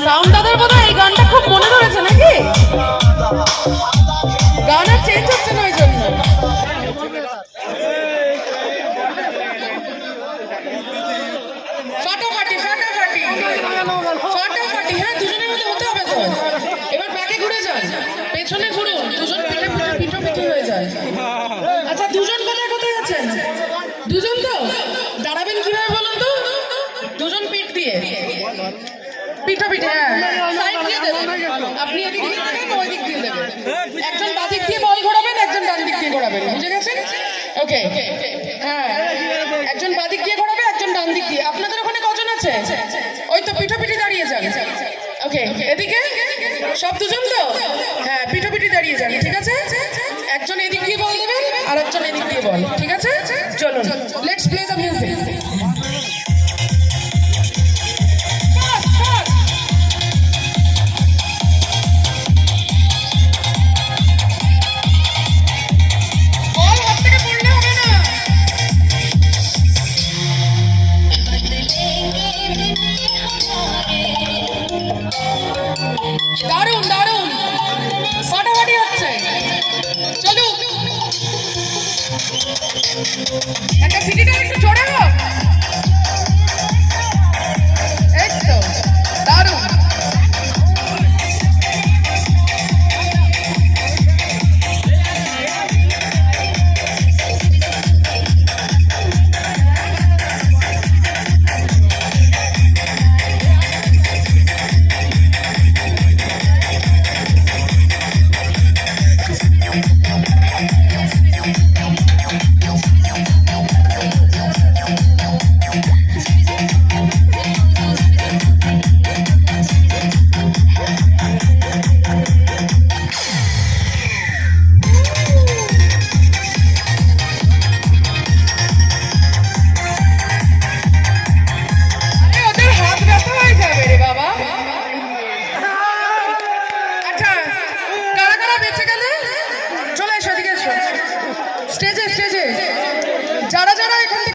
Round দাদার বোধহয় এই গানটা খুব মনে ধরেছে নাকি? গান আর চেঞ্জ হচ্ছে না ওই জন্য। ফাটাফাটি ফাটাফাটি ফাটাফাটি। হ্যাঁ, দুজনের মধ্যে হতে হবে তো। এবার ব্যাকে ঘুরে যান, পেছনে ঘুরুন, দুজন পিঠে পিঠে পিঠো পিঠে হয়ে যায়। আচ্ছা, দুজন কোথায় কোথায় আছেন? দুজন তো দাঁড়াবেন কিভাবে বলুন তো? দুজন পিঠ দিয়ে পিঠো পিঠে। হ্যাঁ, সাইড দিয়ে দেবেন। আপনি এদিক দিয়ে দেবেন, ওই দিক দিয়ে দেবেন। একজন বাদিক দিয়ে বল ঘোরাবেন, একজন ডান দিক দিয়ে ঘোরাবেন। বুঝে গেছেন? ওকে। হ্যাঁ, একজন বাদিক দিয়ে ঘোরাবে, একজন ডান দিক দিয়ে। আপনাদের ওখানে কজন আছে? ওই তো পিঠো পিঠি দাঁড়িয়ে যান। ওকে, এদিকে সব দুজন তো? হ্যাঁ, পিঠো পিঠি দাঁড়িয়ে যান। ঠিক আছে, একজন এদিক দিয়ে বল দেবেন আর একজন এদিক দিয়ে বল। ঠিক আছে, চলুন, লেটস প্লে দ্য মিউজিক। দারুণ দারুণ, ফাটাফাটি হচ্ছে। চলুন, একটা সিটিটা একটু জোরে হোক।